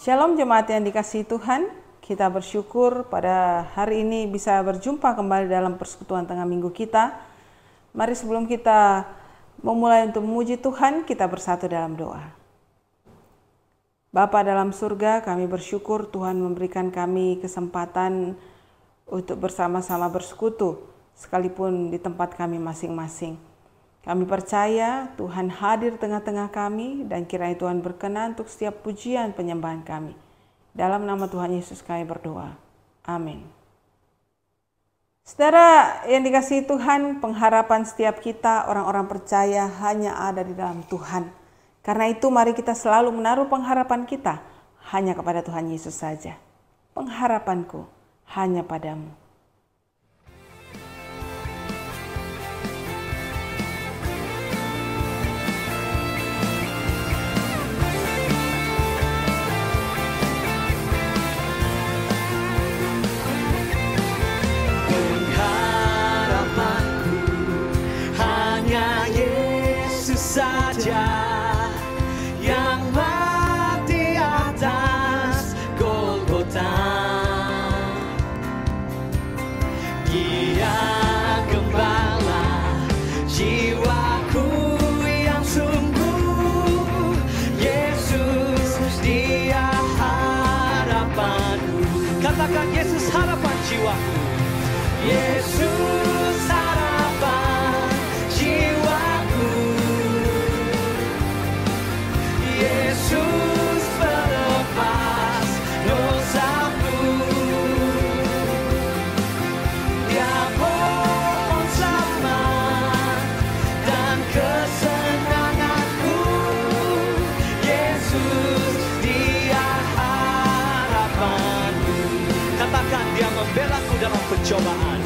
Shalom jemaat yang dikasihi Tuhan, kita bersyukur pada hari ini bisa berjumpa kembali dalam persekutuan tengah minggu kita. Mari sebelum kita memulai untuk memuji Tuhan, kita bersatu dalam doa. Bapa dalam surga, kami bersyukur Tuhan memberikan kami kesempatan untuk bersama-sama bersekutu, sekalipun di tempat kami masing-masing. Kami percaya Tuhan hadir tengah-tengah kami dan kiranya Tuhan berkenan untuk setiap pujian penyembahan kami. Dalam nama Tuhan Yesus kami berdoa. Amin. Saudara yang dikasihi Tuhan, pengharapan setiap kita orang-orang percaya hanya ada di dalam Tuhan. Karena itu mari kita selalu menaruh pengharapan kita hanya kepada Tuhan Yesus saja. Pengharapanku hanya padamu. Saja yang mati atas Golgota, Dia gembala jiwaku yang sungguh. Yesus, Dia harapanku. Katakan Yesus harapan jiwaku. Yesus harapan jiwaku. Yesus pelepas dosaku, Dia pohon selamat dan kesenanganku. Yesus, Dia harapanku. Katakan Dia membelaku dalam pencobaan.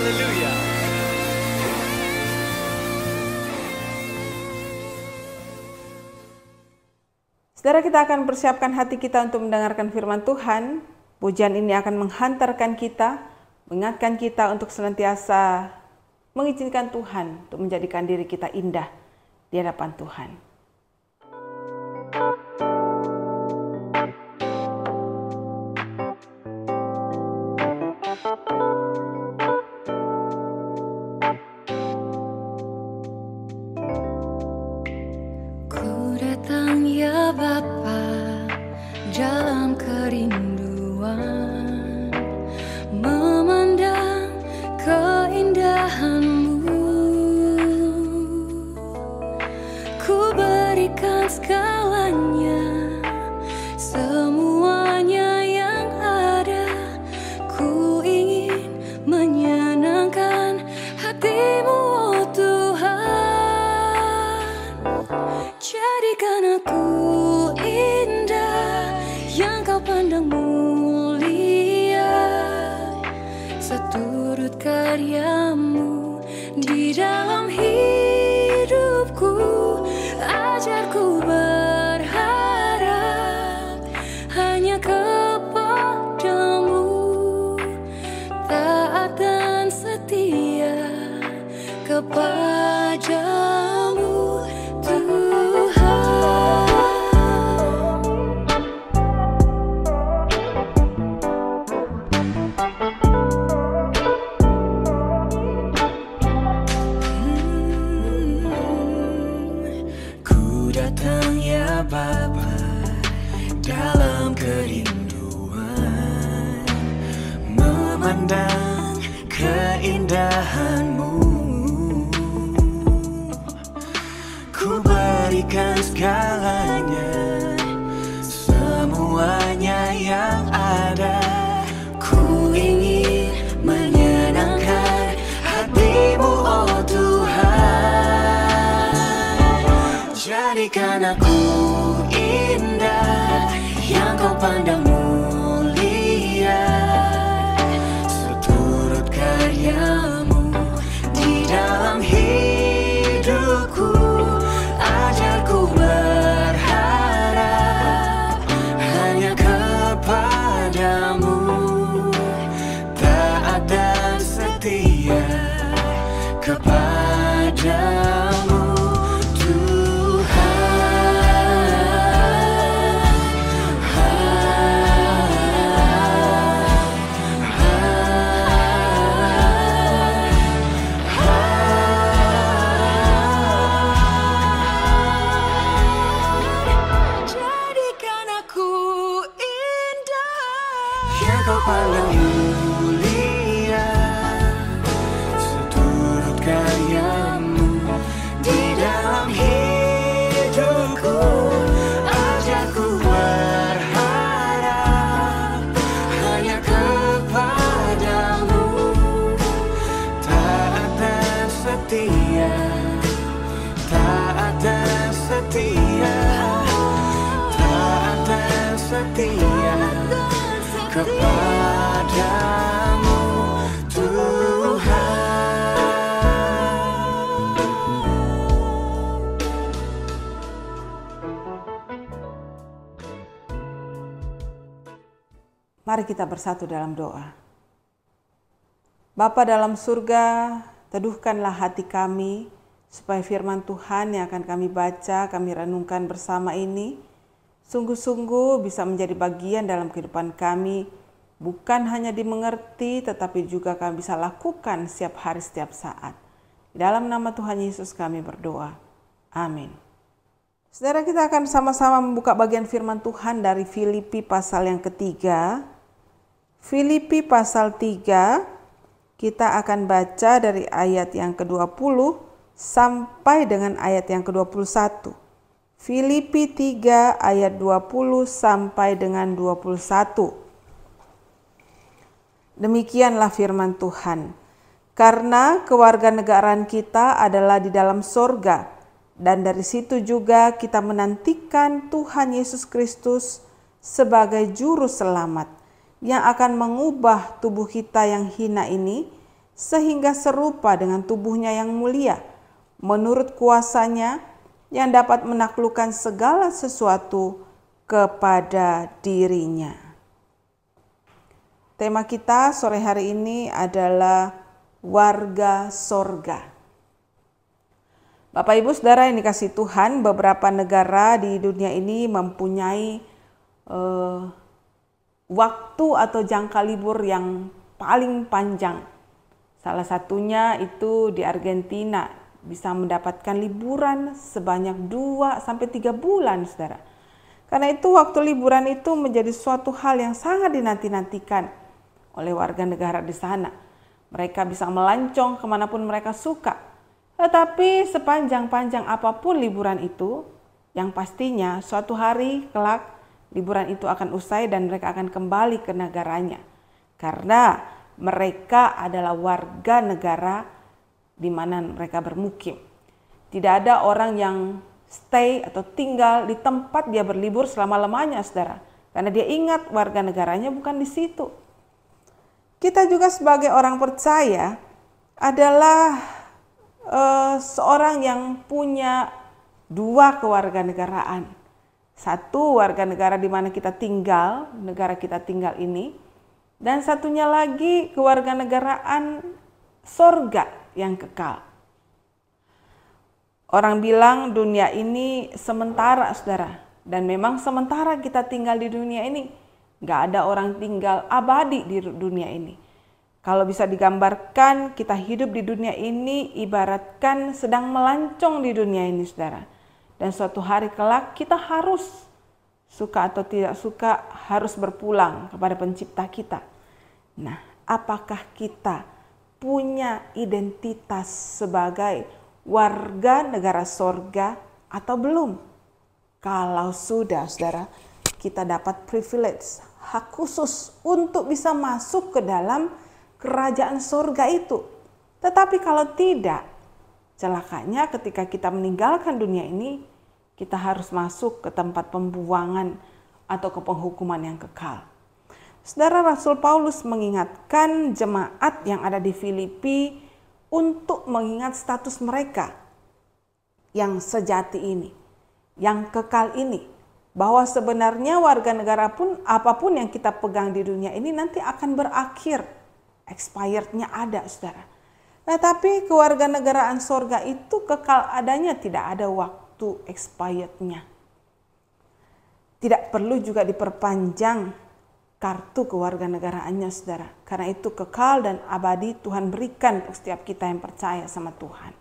Haleluya. Saudara, kita akan persiapkan hati kita untuk mendengarkan firman Tuhan. Pujian ini akan menghantarkan kita, mengingatkan kita untuk senantiasa mengizinkan Tuhan untuk menjadikan diri kita indah di hadapan Tuhan. Ku datang ya Bapa dalam kerinduan, memandang keindahan-Mu. Ku berikan segalanya, semuanya yang ada. Ku ingin menyenangkan hati-Mu, oh Tuhan. Jadikan aku indah yang Kau pandang mulia, seturut karya-Mu di dalam hidupku. Ajarku berharap hanya kepada-Mu, taat dan setia kepada-Mu, Tuhan. Ku datang ya Bapa dalam kerinduan, memandang keindahan-Mu. Ku berikan segalanya, semuanya yang ada. Ku ingin menyenangkan hati-Mu, oh Tuhan. Jadikan aku indah yang Kau pandang mulia, seturut karya-Mu di dalam hidupku. Ajarku berharap hanya kepada-Mu, taat dan setia kepada-Mu, Jadikan aku indah yang Kau pandang mulia, seturut karya-Mu di dalam hidupku. Ajarku berharap hanya kepada-Mu, taat dan setia, taat dan setia, taat dan setia kepada-Mu, Tuhan. Mari kita bersatu dalam doa. Bapa dalam surga, teduhkanlah hati kami, supaya firman Tuhan yang akan kami baca, kami renungkan bersama ini, sungguh-sungguh bisa menjadi bagian dalam kehidupan kami, bukan hanya dimengerti, tetapi juga kami bisa lakukan setiap hari, setiap saat. Di dalam nama Tuhan Yesus kami berdoa. Amin. Saudara, kita akan sama-sama membuka bagian firman Tuhan dari Filipi pasal yang ketiga. Filipi pasal 3, kita akan baca dari ayat yang ke-20 sampai dengan ayat yang ke-21. Filipi 3 ayat 20 sampai dengan 21. Demikianlah firman Tuhan. Karena kewarganegaraan kita adalah di dalam sorga, dan dari situ juga kita menantikan Tuhan Yesus Kristus sebagai juru selamat yang akan mengubah tubuh kita yang hina ini sehingga serupa dengan tubuhnya yang mulia, menurut kuasanya yang dapat menaklukkan segala sesuatu kepada dirinya. Tema kita sore hari ini adalah warga sorga. Bapak Ibu Saudara yang dikasihi Tuhan, beberapa negara di dunia ini mempunyai waktu atau jangka libur yang paling panjang. Salah satunya itu di Argentina, bisa mendapatkan liburan sebanyak 2-3 bulan, Saudara. Karena itu waktu liburan itu menjadi suatu hal yang sangat dinanti-nantikan oleh warga negara di sana. Mereka bisa melancong kemanapun mereka suka. Tetapi sepanjang-panjang apapun liburan itu, yang pastinya suatu hari kelak liburan itu akan usai dan mereka akan kembali ke negaranya. Karena mereka adalah warga negara di mana mereka bermukim. Tidak ada orang yang stay atau tinggal di tempat dia berlibur selama-lamanya, Saudara. Karena dia ingat warga negaranya bukan di situ. Kita juga sebagai orang percaya adalah seorang yang punya 2 kewarganegaraan. Satu warga negara di mana kita tinggal, negara kita tinggal ini, dan satunya lagi kewarganegaraan sorga yang kekal. Orang bilang dunia ini sementara, Saudara, dan memang sementara kita tinggal di dunia ini. Gak ada orang tinggal abadi di dunia ini. Kalau bisa digambarkan, kita hidup di dunia ini ibaratkan sedang melancong di dunia ini, Saudara. Dan suatu hari kelak kita harus, suka atau tidak suka, harus berpulang kepada pencipta kita. Nah, apakah kita punya identitas sebagai warga negara sorga atau belum? Kalau sudah, Saudara, kita dapat privilege, hak khusus untuk bisa masuk ke dalam kerajaan sorga itu. Tetapi kalau tidak, celakanya ketika kita meninggalkan dunia ini, kita harus masuk ke tempat pembuangan atau ke penghukuman yang kekal. Saudara, Rasul Paulus mengingatkan jemaat yang ada di Filipi untuk mengingat status mereka yang sejati ini, yang kekal ini. Bahwa sebenarnya warga negara pun apapun yang kita pegang di dunia ini nanti akan berakhir. Expirednya ada, Saudara. Nah, tapi kewarganegaraan sorga itu kekal adanya, tidak ada waktu expirednya. Tidak perlu juga diperpanjang kartu kewarganegaraannya, Saudara. Karena itu kekal dan abadi Tuhan berikan untuk setiap kita yang percaya sama Tuhan.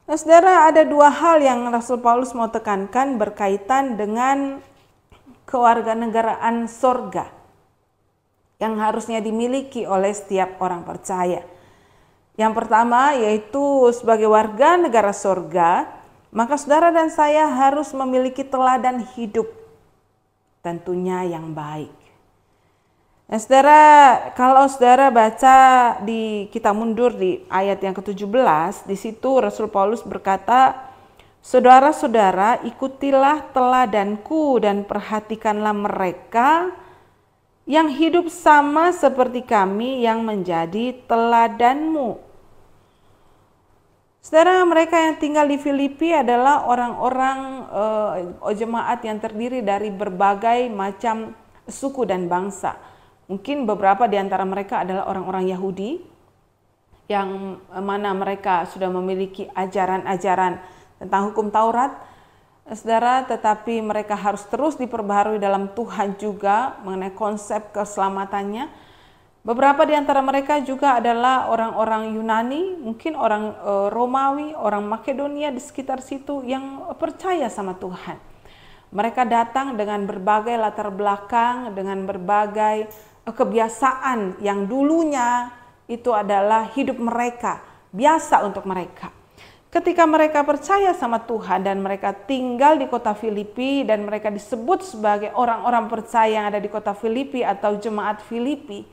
Nah, Saudara, ada 2 hal yang Rasul Paulus mau tekankan berkaitan dengan kewarganegaraan sorga yang harusnya dimiliki oleh setiap orang percaya. Yang pertama yaitu sebagai warga negara sorga, maka saudara dan saya harus memiliki teladan hidup tentunya yang baik. Nah, saudara, kalau saudara baca kita mundur di ayat yang ke-17, di situ Rasul Paulus berkata, "Saudara-saudara, ikutilah teladanku dan perhatikanlah mereka yang hidup sama seperti kami yang menjadi teladanmu." Saudara, mereka yang tinggal di Filipi adalah orang-orang jemaat yang terdiri dari berbagai macam suku dan bangsa. Mungkin beberapa di antara mereka adalah orang-orang Yahudi yang mana mereka sudah memiliki ajaran-ajaran tentang hukum Taurat, Saudara, tetapi mereka harus terus diperbaharui dalam Tuhan juga mengenai konsep keselamatannya. Beberapa di antara mereka juga adalah orang-orang Yunani, mungkin orang Romawi, orang Makedonia di sekitar situ yang percaya sama Tuhan. Mereka datang dengan berbagai latar belakang, dengan berbagai kebiasaan yang dulunya itu adalah hidup mereka, biasa untuk mereka. Ketika mereka percaya sama Tuhan dan mereka tinggal di kota Filipi dan mereka disebut sebagai orang-orang percaya yang ada di kota Filipi atau jemaat Filipi,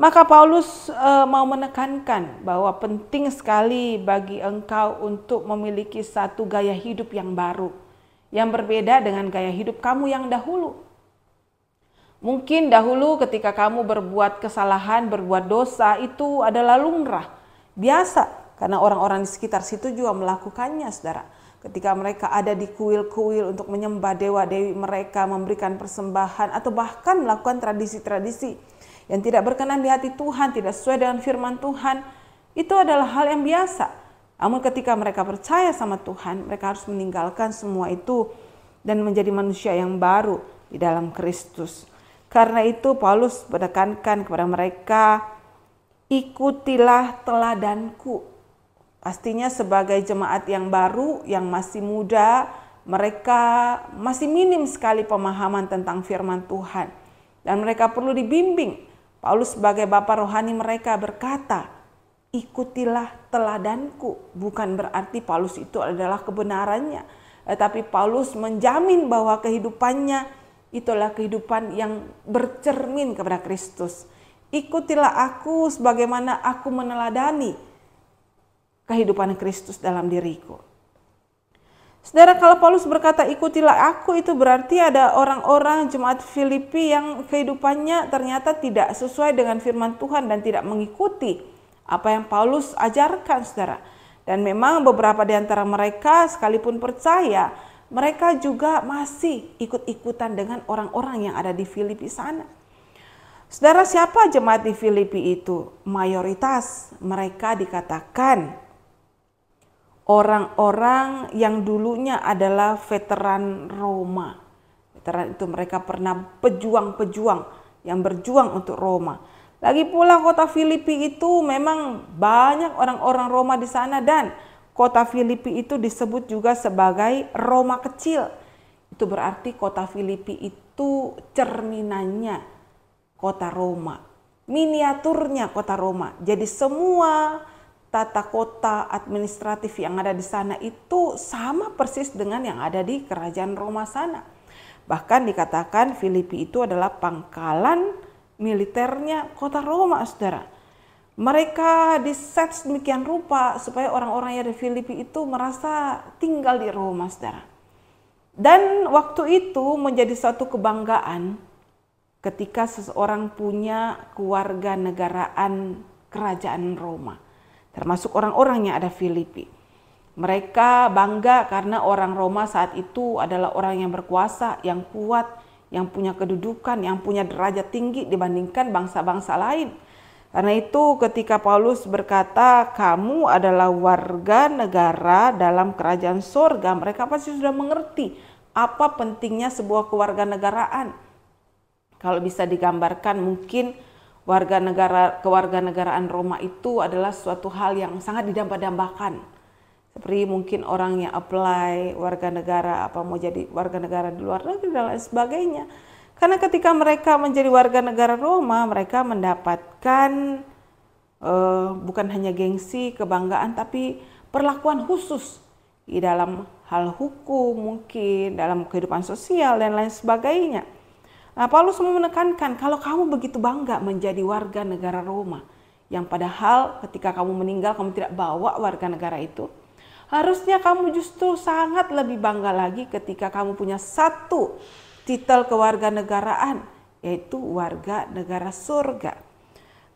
maka Paulus mau menekankan bahwa penting sekali bagi engkau untuk memiliki satu gaya hidup yang baru, yang berbeda dengan gaya hidup kamu yang dahulu. Mungkin dahulu ketika kamu berbuat kesalahan, berbuat dosa, itu adalah lumrah, biasa. Karena orang-orang di sekitar situ juga melakukannya, saudara. Ketika mereka ada di kuil-kuil untuk menyembah dewa-dewi mereka, memberikan persembahan, atau bahkan melakukan tradisi-tradisi yang tidak berkenan di hati Tuhan, tidak sesuai dengan firman Tuhan, itu adalah hal yang biasa. Namun ketika mereka percaya sama Tuhan, mereka harus meninggalkan semua itu dan menjadi manusia yang baru di dalam Kristus. Karena itu Paulus menekankan kepada mereka, ikutilah teladanku. Pastinya sebagai jemaat yang baru, yang masih muda, mereka masih minim sekali pemahaman tentang firman Tuhan. Dan mereka perlu dibimbing. Paulus sebagai bapa rohani mereka berkata, ikutilah teladanku. Bukan berarti Paulus itu adalah kebenarannya. Tetapi Paulus menjamin bahwa kehidupannya itulah kehidupan yang bercermin kepada Kristus. Ikutilah aku sebagaimana aku meneladani kehidupan Kristus dalam diriku. Saudara, kalau Paulus berkata ikutilah aku, itu berarti ada orang-orang jemaat Filipi yang kehidupannya ternyata tidak sesuai dengan firman Tuhan dan tidak mengikuti apa yang Paulus ajarkan, saudara. Dan memang beberapa di antara mereka sekalipun percaya, mereka juga masih ikut-ikutan dengan orang-orang yang ada di Filipi sana. Saudara, siapa jemaat di Filipi itu? Mayoritas mereka dikatakan orang-orang yang dulunya adalah veteran Roma. Veteran itu mereka pernah pejuang-pejuang yang berjuang untuk Roma. Lagi pula kota Filipi itu memang banyak orang-orang Roma di sana, dan kota Filipi itu disebut juga sebagai Roma kecil. Itu berarti kota Filipi itu cerminannya kota Roma, miniaturnya kota Roma. Jadi semua tata kota administratif yang ada di sana itu sama persis dengan yang ada di kerajaan Roma sana. Bahkan dikatakan Filipi itu adalah pangkalan militernya kota Roma, saudara. Mereka diset sedemikian rupa supaya orang-orang yang di Filipi itu merasa tinggal di Roma, saudara. Dan waktu itu menjadi suatu kebanggaan ketika seseorang punya kewarganegaraan kerajaan Roma. Termasuk orang-orang yang ada Filipi. Mereka bangga karena orang Roma saat itu adalah orang yang berkuasa, yang kuat, yang punya kedudukan, yang punya derajat tinggi dibandingkan bangsa-bangsa lain. Karena itu ketika Paulus berkata, kamu adalah warga negara dalam kerajaan sorga, mereka pasti sudah mengerti apa pentingnya sebuah kewarganegaraan. Kalau bisa digambarkan, mungkin kewarganegaraan Roma itu adalah suatu hal yang sangat didamba-dambakan. Seperti mungkin orang yang apply warga negara, apa mau jadi warga negara di luar negeri dan lain sebagainya. Karena ketika mereka menjadi warga negara Roma, mereka mendapatkan bukan hanya gengsi, kebanggaan, tapi perlakuan khusus di dalam hal hukum, mungkin dalam kehidupan sosial dan lain sebagainya. Nah, Paulus mau menekankan, kalau kamu begitu bangga menjadi warga negara Roma, yang padahal ketika kamu meninggal kamu tidak bawa warga negara itu, harusnya kamu justru sangat lebih bangga lagi ketika kamu punya satu titel kewarganegaraan, yaitu warga negara surga.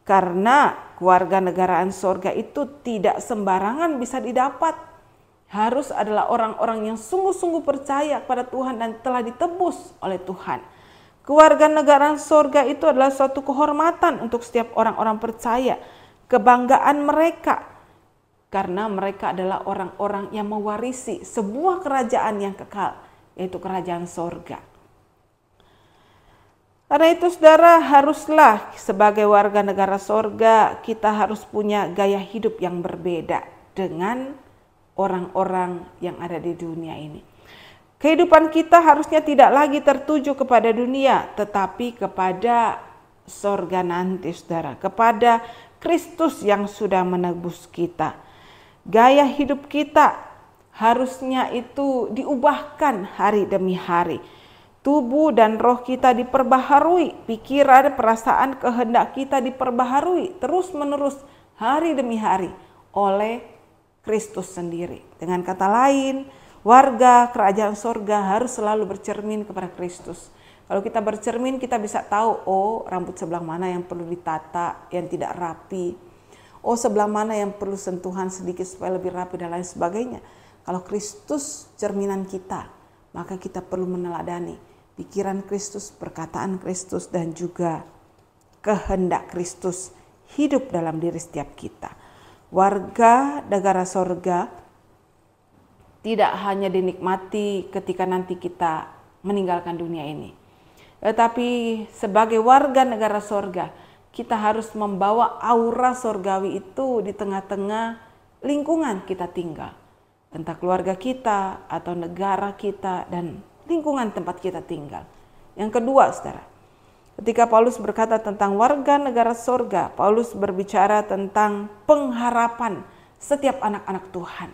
Karena kewarganegaraan surga itu tidak sembarangan bisa didapat. Harus adalah orang-orang yang sungguh-sungguh percaya kepada Tuhan dan telah ditebus oleh Tuhan. Kewarganegaraan surga itu adalah suatu kehormatan untuk setiap orang-orang percaya, kebanggaan mereka, karena mereka adalah orang-orang yang mewarisi sebuah kerajaan yang kekal, yaitu kerajaan surga. Karena itu saudara, haruslah sebagai warga negara surga kita harus punya gaya hidup yang berbeda dengan orang-orang yang ada di dunia ini. Kehidupan kita harusnya tidak lagi tertuju kepada dunia, tetapi kepada surga nanti, saudara. Kepada Kristus yang sudah menebus kita. Gaya hidup kita harusnya itu diubahkan hari demi hari. Tubuh dan roh kita diperbaharui, pikiran, perasaan, kehendak kita diperbaharui terus-menerus hari demi hari oleh Kristus sendiri. Dengan kata lain, warga kerajaan surga harus selalu bercermin kepada Kristus. Kalau kita bercermin, kita bisa tahu, oh rambut sebelah mana yang perlu ditata, yang tidak rapi. Oh sebelah mana yang perlu sentuhan sedikit supaya lebih rapi dan lain sebagainya. Kalau Kristus cerminan kita, maka kita perlu meneladani pikiran Kristus, perkataan Kristus, dan juga kehendak Kristus hidup dalam diri setiap kita. Warga negara sorga tidak hanya dinikmati ketika nanti kita meninggalkan dunia ini. Tetapi sebagai warga negara sorga, kita harus membawa aura sorgawi itu di tengah-tengah lingkungan kita tinggal. Entah keluarga kita atau negara kita dan lingkungan tempat kita tinggal. Yang kedua, saudara, ketika Paulus berkata tentang warga negara sorga, Paulus berbicara tentang pengharapan setiap anak-anak Tuhan.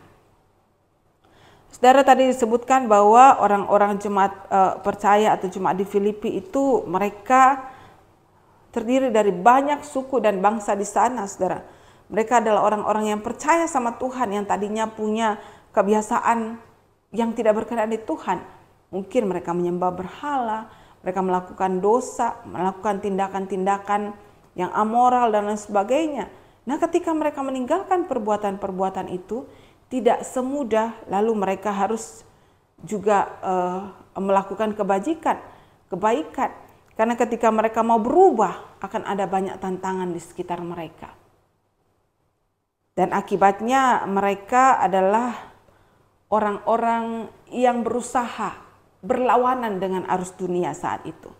Saudara, tadi disebutkan bahwa orang-orang jemaat percaya atau jemaat di Filipi itu mereka terdiri dari banyak suku dan bangsa di sana, saudara. Mereka adalah orang-orang yang percaya sama Tuhan, yang tadinya punya kebiasaan yang tidak berkenan di Tuhan. Mungkin mereka menyembah berhala, mereka melakukan dosa, melakukan tindakan-tindakan yang amoral dan lain sebagainya. Nah, ketika mereka meninggalkan perbuatan-perbuatan itu, tidak semudah lalu mereka harus juga melakukan kebaikan. Karena ketika mereka mau berubah, akan ada banyak tantangan di sekitar mereka. Dan akibatnya mereka adalah orang-orang yang berusaha berlawanan dengan arus dunia saat itu.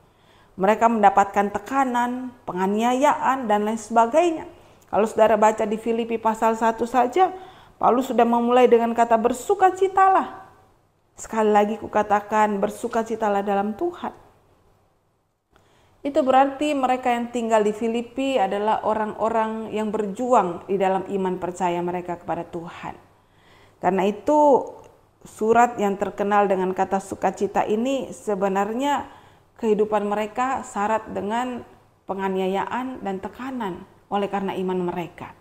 Mereka mendapatkan tekanan, penganiayaan, dan lain sebagainya. Kalau saudara baca di Filipi pasal 1 saja, Paulus sudah memulai dengan kata bersukacitalah. Sekali lagi kukatakan bersukacitalah dalam Tuhan. Itu berarti mereka yang tinggal di Filipi adalah orang-orang yang berjuang di dalam iman percaya mereka kepada Tuhan. Karena itu surat yang terkenal dengan kata sukacita ini sebenarnya kehidupan mereka syarat dengan penganiayaan dan tekanan oleh karena iman mereka.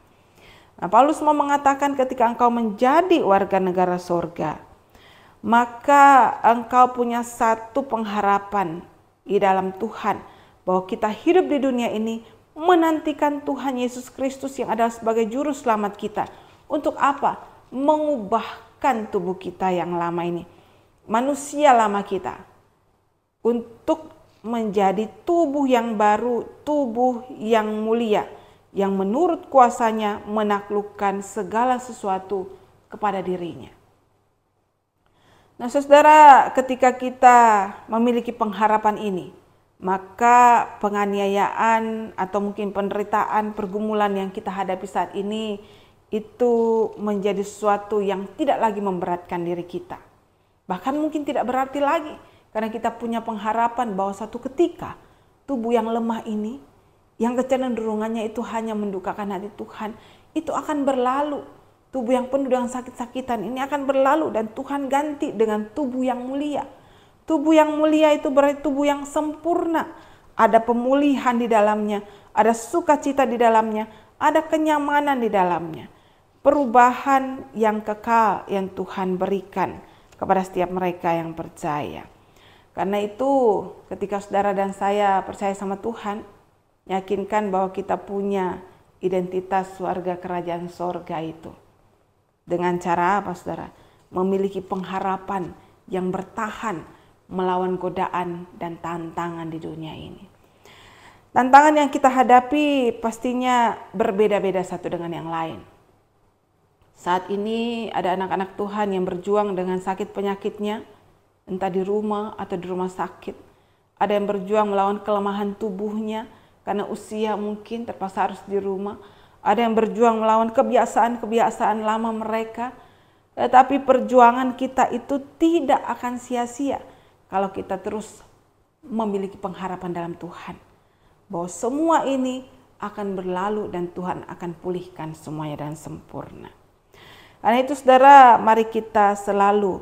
Nah, Paulus mau mengatakan ketika engkau menjadi warga negara sorga, maka engkau punya satu pengharapan di dalam Tuhan, bahwa kita hidup di dunia ini menantikan Tuhan Yesus Kristus yang adalah sebagai juru selamat kita. Untuk apa? Mengubahkan tubuh kita yang lama ini, manusia lama kita, untuk menjadi tubuh yang baru, tubuh yang mulia, yang menurut kuasanya menaklukkan segala sesuatu kepada dirinya. Nah, saudara, ketika kita memiliki pengharapan ini, maka penganiayaan atau mungkin penderitaan, pergumulan yang kita hadapi saat ini itu menjadi sesuatu yang tidak lagi memberatkan diri kita. Bahkan mungkin tidak berarti lagi, karena kita punya pengharapan bahwa suatu ketika tubuh yang lemah ini, yang kecenderungannya itu hanya mendukakan hati Tuhan, itu akan berlalu. Tubuh yang penuh dengan sakit-sakitan ini akan berlalu dan Tuhan ganti dengan tubuh yang mulia. Tubuh yang mulia itu berarti tubuh yang sempurna. Ada pemulihan di dalamnya, ada sukacita di dalamnya, ada kenyamanan di dalamnya. Perubahan yang kekal yang Tuhan berikan kepada setiap mereka yang percaya. Karena itu ketika saudara dan saya percaya sama Tuhan, yakinkan bahwa kita punya identitas warga kerajaan sorga itu. Dengan cara apa, saudara? Memiliki pengharapan yang bertahan melawan godaan dan tantangan di dunia ini. Tantangan yang kita hadapi pastinya berbeda-beda satu dengan yang lain. Saat ini ada anak-anak Tuhan yang berjuang dengan sakit penyakitnya, entah di rumah atau di rumah sakit. Ada yang berjuang melawan kelemahan tubuhnya, karena usia mungkin terpaksa harus di rumah. Ada yang berjuang melawan kebiasaan-kebiasaan lama mereka. Tetapi perjuangan kita itu tidak akan sia-sia kalau kita terus memiliki pengharapan dalam Tuhan. Bahwa semua ini akan berlalu dan Tuhan akan pulihkan semuanya dengan sempurna. Karena itu saudara, mari kita selalu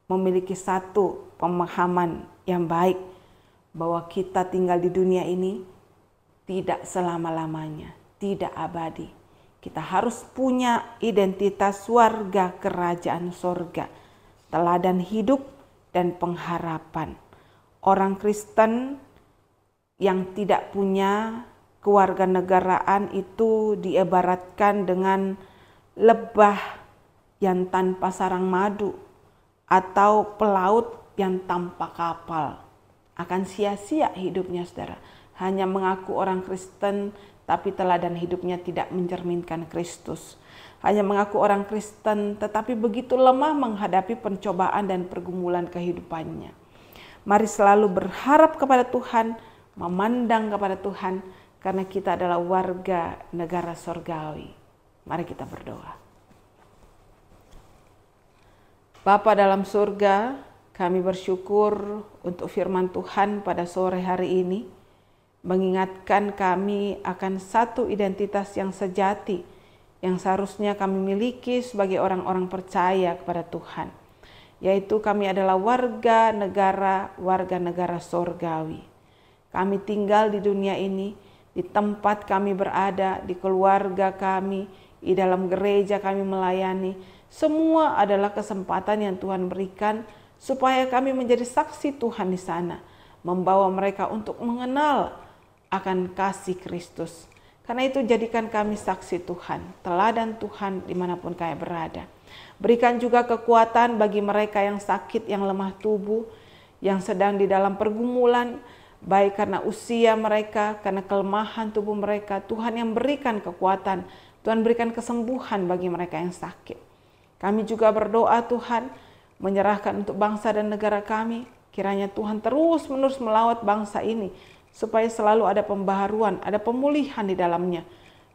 memiliki satu pemahaman yang baik, bahwa kita tinggal di dunia ini tidak selama-lamanya, tidak abadi. Kita harus punya identitas warga kerajaan sorga, teladan hidup dan pengharapan. orang Kristen yang tidak punya kewarganegaraan itu diibaratkan dengan lebah yang tanpa sarang madu atau pelaut yang tanpa kapal. Akan sia-sia hidupnya, saudara. Hanya mengaku orang Kristen tapi teladan hidupnya tidak mencerminkan Kristus. Hanya mengaku orang Kristen tetapi begitu lemah menghadapi pencobaan dan pergumulan kehidupannya. Mari selalu berharap kepada Tuhan, memandang kepada Tuhan, karena kita adalah warga negara sorgawi. Mari kita berdoa. Bapa dalam surga, kami bersyukur untuk firman Tuhan pada sore hari ini, mengingatkan kami akan satu identitas yang sejati, yang seharusnya kami miliki sebagai orang-orang percaya kepada Tuhan, yaitu kami adalah warga negara sorgawi. Kami tinggal di dunia ini, di tempat kami berada, di keluarga kami, di dalam gereja kami melayani. Semua adalah kesempatan yang Tuhan berikan supaya kami menjadi saksi Tuhan di sana, membawa mereka untuk mengenal akan kasih Kristus. Karena itu jadikan kami saksi Tuhan, teladan Tuhan dimanapun kami berada. Berikan juga kekuatan bagi mereka yang sakit, yang lemah tubuh, yang sedang di dalam pergumulan, baik karena usia mereka, karena kelemahan tubuh mereka. Tuhan yang berikan kekuatan, Tuhan berikan kesembuhan bagi mereka yang sakit. Kami juga berdoa Tuhan, menyerahkan untuk bangsa dan negara kami. Kiranya Tuhan terus-menerus melawat bangsa ini, supaya selalu ada pembaharuan, ada pemulihan di dalamnya.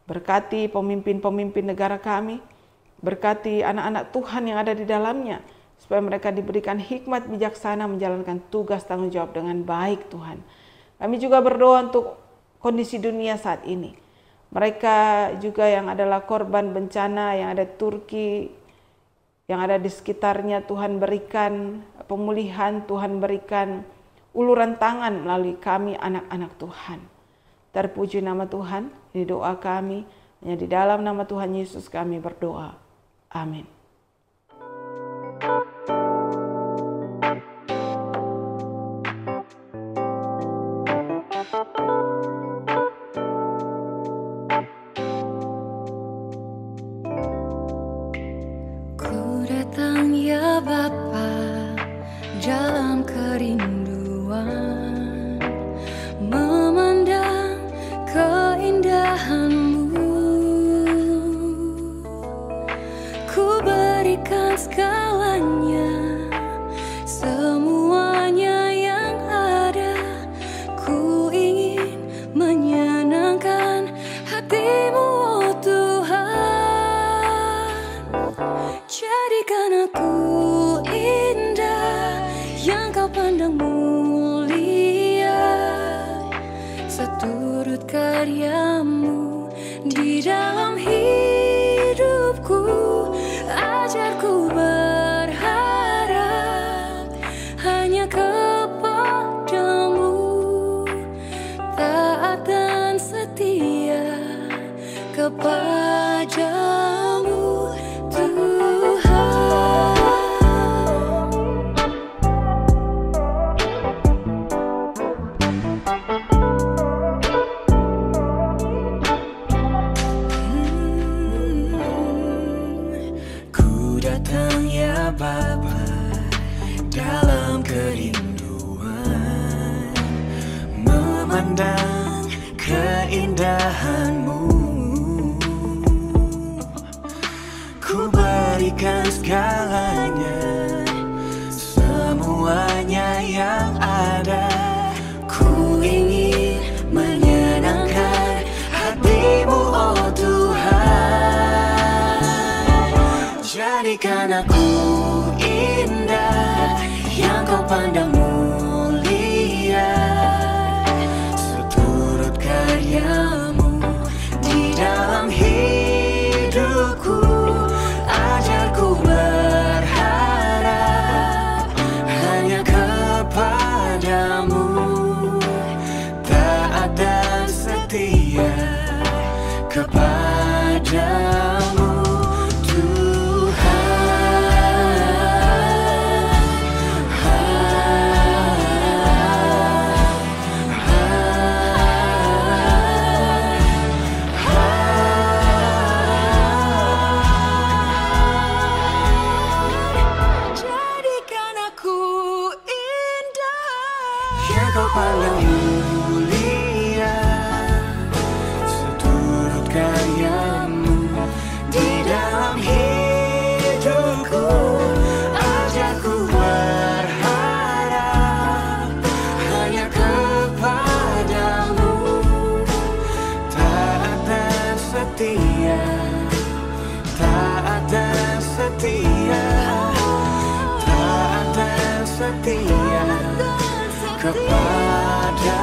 Berkati pemimpin-pemimpin negara kami, berkati anak-anak Tuhan yang ada di dalamnya, supaya mereka diberikan hikmat bijaksana menjalankan tugas tanggung jawab dengan baik Tuhan. Kami juga berdoa untuk kondisi dunia saat ini. Mereka juga yang adalah korban bencana, yang ada Turki, yang ada di sekitarnya, Tuhan berikan pemulihan, Tuhan berikan uluran tangan melalui kami anak-anak Tuhan. Terpuji nama Tuhan, ini doa kami, hanya di dalam nama Tuhan Yesus kami berdoa. Amin. Ku datang ya Bapa dalam kerinduan, memandang keindahan-Mu. Ku berikan segalanya, semuanya yang ada. Ku ingin menyenangkan hati-Mu, oh Tuhan. Jadikan aku indah yang Kau pandang mulia, seturut karya-Mu di dalam hidupku. Ajarku berharap hanya kepada-Mu, taat dan setia kepada-Mu, Tuhan. Ku datang ya Bapa dalam kerinduan, memandang keindahan-Mu. Ku berikan segalanya, semuanya yang ada. Ku ingin menyenangkan hati-Mu, oh Tuhan. Jadikan aku indah yang Kau pandang mulia, seturut karya-Mu di dalam hidupku. Ajarku berharap hanya kepada-Mu, taat dan setia kepada-Mu, Tuhan. setia kepada